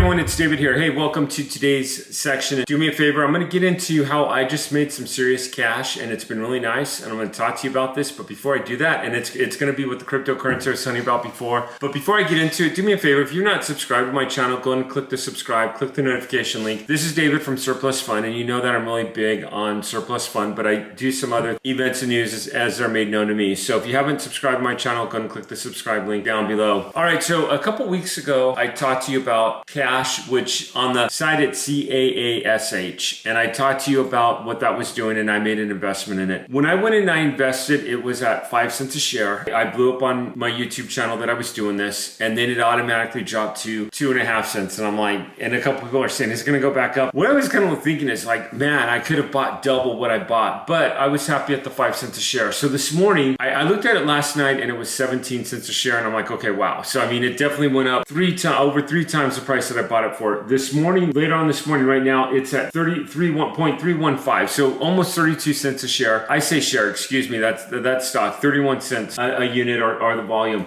everyone, it's David here. Hey, welcome to today's section. Do me a favor, I'm gonna get into how I just made some serious cash and it's been really nice, and I'm gonna talk to you about this. But before I do that, and it's gonna be with the cryptocurrency I was telling you about before. But before I get into it, do me a favor, if you're not subscribed to my channel, go ahead and click the subscribe, click the notification link. This is David from Surplus Fund, and you know that I'm really big on Surplus Fund, but I do some other events and news as they're made known to me. So if you haven't subscribed to my channel, go ahead and click the subscribe link down below. All right, so a couple weeks ago, I talked to you about Caash, which on the site it's Caash, and I talked to you about what that was doing, and I made an investment in it. When I went in and I invested, it was at 5 cents a share. I blew up on my YouTube channel that I was doing this, and then it automatically dropped to 2.5 cents, and I'm like, and a couple people are saying it's gonna go back up. What I was kind of thinking is like, man, I could have bought double what I bought, but I was happy at the 5 cents a share. So this morning, I looked at it last night and it was 17 cents a share, and I'm like, okay, wow. So I mean, it definitely went up over three times the price that I bought it for. This morning, later on this morning, right now, it's at 33.315, so almost 32 cents a share. I say share, excuse me, that's stock, 31 cents a unit or the volume.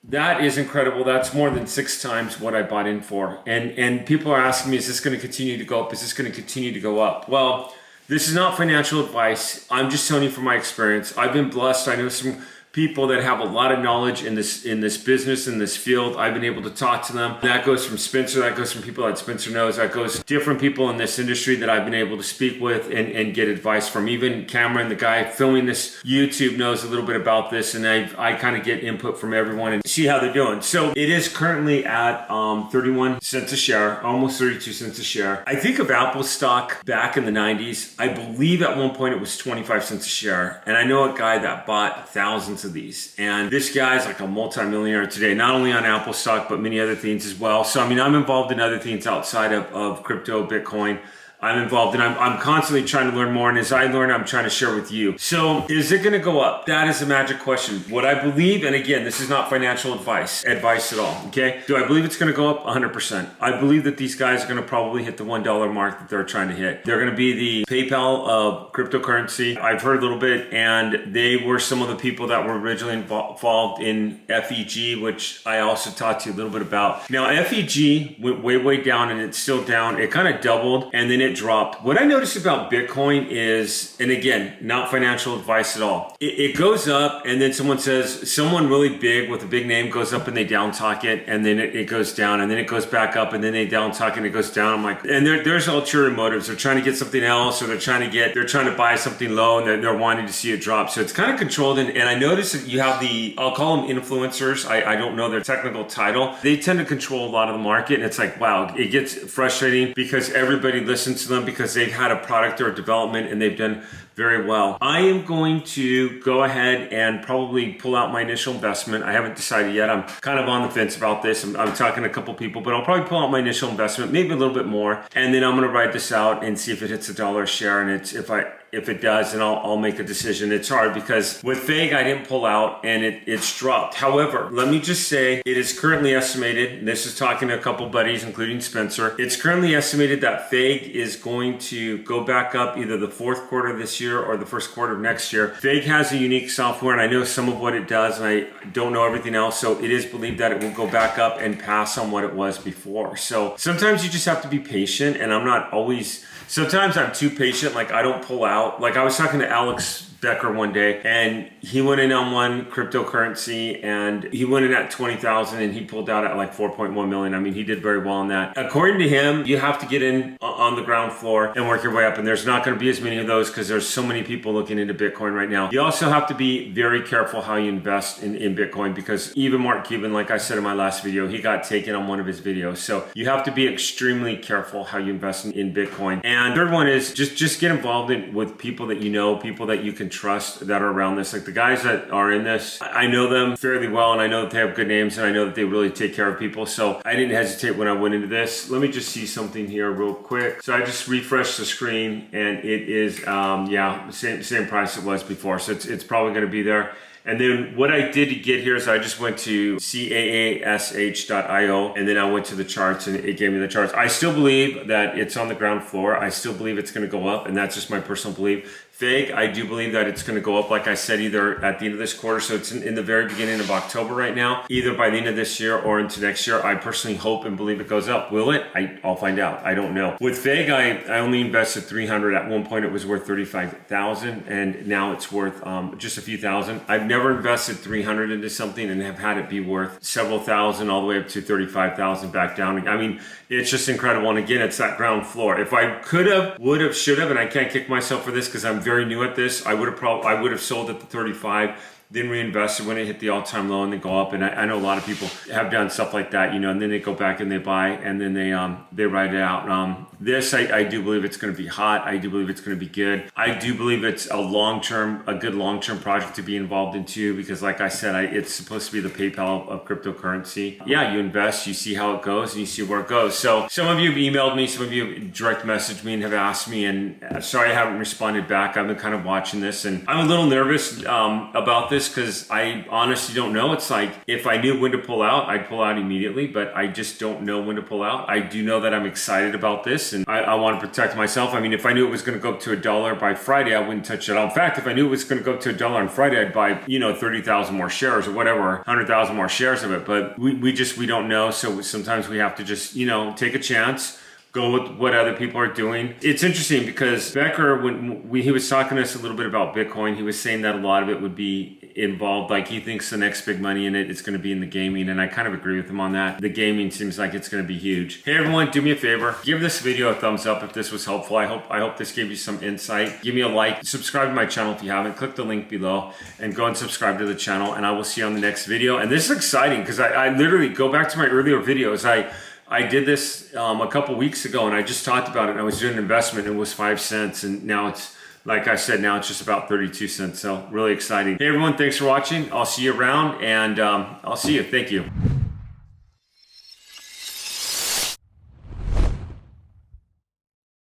That is incredible. That's more than 6 times what I bought in for. And people are asking me, is this going to continue to go up? Is this going to continue to go up? Well, this is not financial advice. I'm just telling you from my experience. I've been blessed. I know some people that have a lot of knowledge in this business, in this field. I've been able to talk to them. That goes from Spencer, that goes from people that Spencer knows, that goes different people in this industry that I've been able to speak with and get advice from. Even Cameron, the guy filming this YouTube, knows a little bit about this, and I kind of get input from everyone and see how they're doing. So it is currently at 31 cents a share, almost 32 cents a share. I think of Apple stock back in the 90s. I believe at one point it was 25 cents a share, and I know a guy that bought thousands of these, and this guy's like a multi-millionaire today, not only on Apple stock but many other things as well. So I mean, I'm involved in other things outside of crypto, Bitcoin. I'm involved, and I'm constantly trying to learn more, and as I learn, I'm trying to share with you. So is it going to go up? That is a magic question. What I believe, and again, this is not financial advice at all, okay? Do I believe it's going to go up? 100%. I believe that these guys are going to probably hit the $1 mark that they're trying to hit. They're going to be the PayPal of cryptocurrency. I've heard a little bit, and they were some of the people that were originally involved in FEG, which I also talked to you a little bit about. Now, FEG went way down, and it's still down. It kind of doubled, and then it dropped. What I noticed about Bitcoin is, and again, not financial advice at all, it goes up, and then someone really big with a big name goes up and they down talk it, and then it goes down, and then it goes back up, and then they down talk and it goes down. I'm like, and there's ulterior motives. They're trying to get something else, or they're trying to buy something low, and they're wanting to see it drop. So it's kind of controlled, and I noticed that you have I'll call them influencers. I don't know their technical title. They tend to control a lot of the market, and it's like, wow, it gets frustrating because everybody listens to them because they've had a product or a development and they've done very well. I am going to go ahead and probably pull out my initial investment. I haven't decided yet. I'm kind of on the fence about this. I'm talking to a couple people, but I'll probably pull out my initial investment, maybe a little bit more, and then I'm going to write this out and see if it hits $1 a share. And if it does, then I'll make a decision. It's hard because with FEG, I didn't pull out and it's dropped. However, let me just say it is currently estimated, and this is talking to a couple buddies, including Spencer, it's currently estimated that FEG is going to go back up either the 4th quarter of this year or the 1st quarter of next year. FEG has a unique software, and I know some of what it does, and I don't know everything else. So it is believed that it will go back up and pass on what it was before. So sometimes you just have to be patient, and I'm not always. Sometimes I'm too patient, like I don't pull out. Like I was talking to Alex Becker one day, and he went in on one cryptocurrency, and he went in at 20,000 and he pulled out at like 4.1 million. I mean, he did very well on that. According to him, you have to get in on the ground floor and work your way up, and there's not going to be as many of those because there's so many people looking into Bitcoin right now. You also have to be very careful how you invest in Bitcoin, because even Mark Cuban, like I said in my last video, he got taken on one of his videos. So you have to be extremely careful how you invest in Bitcoin. And third one is just get involved with people that you know, people that you can trust that are around this. Like the guys that are in this, I know them fairly well, and I know that they have good names, and I know that they really take care of people. So I didn't hesitate when I went into this. Let me just see something here real quick. So I just refreshed the screen, and it is yeah, same price it was before. So it's probably going to be there. And then what I did to get here is I just went to caash.io, and then I went to the charts, and it gave me the charts. I still believe that it's on the ground floor. I still believe it's going to go up, and that's just my personal belief. FEG, I do believe that it's going to go up, like I said, either at the end of this quarter, so it's in the very beginning of October right now, either by the end of this year or into next year. I personally hope and believe it goes up. Will it? I'll find out. I don't know. With FEG, I only invested 300. At one point, it was worth 35,000, and now it's worth just a few thousand. I've never invested 300 into something and have had it be worth several thousand, all the way up to 35,000 back down. I mean, it's just incredible. And again, it's that ground floor. If I could have, would have, should have, and I can't kick myself for this because I'm very new at this, I would have sold at the 35, then reinvested when it hit the all-time low and then go up. And I know a lot of people have done stuff like that, you know, and then they go back and they buy and then they ride it out. This, I do believe it's going to be hot. I do believe it's going to be good. I do believe it's a good long-term project to be involved in too, because like I said, it's supposed to be the PayPal of cryptocurrency. Yeah, you invest, you see how it goes, and you see where it goes. So some of you have emailed me, some of you have direct messaged me and have asked me, and sorry I haven't responded back. I've been kind of watching this, and I'm a little nervous about this because I honestly don't know. It's like, if I knew when to pull out, I'd pull out immediately, but I just don't know when to pull out. I do know that I'm excited about this, and I want to protect myself. I mean, if I knew it was going to go up to $1 by Friday, I wouldn't touch it at all. In fact, if I knew it was going to go up to $1 on Friday, I'd buy, 30,000 more shares or whatever, 100,000 more shares of it. But we don't know. So sometimes we have to just, take a chance, go with what other people are doing. It's interesting because Becker, when he was talking to us a little bit about Bitcoin, he was saying that a lot of it would be involved. Like, he thinks the next big money in it is going to be in the gaming, and I kind of agree with him on that. The gaming seems like it's going to be huge. Hey everyone, do me a favor, give this video a thumbs up if this was helpful. I hope this gave you some insight. Give me a like, subscribe to my channel if you haven't. Click the link below and go and subscribe to the channel, and I will see you on the next video. And this is exciting because I literally go back to my earlier videos. I did this a couple weeks ago, and I just talked about it, and I was doing an investment, and it was 5 cents, and now it's, like I said, now it's just about 32 cents. So really exciting. Hey everyone, thanks for watching. I'll see you around, and I'll see you. Thank you.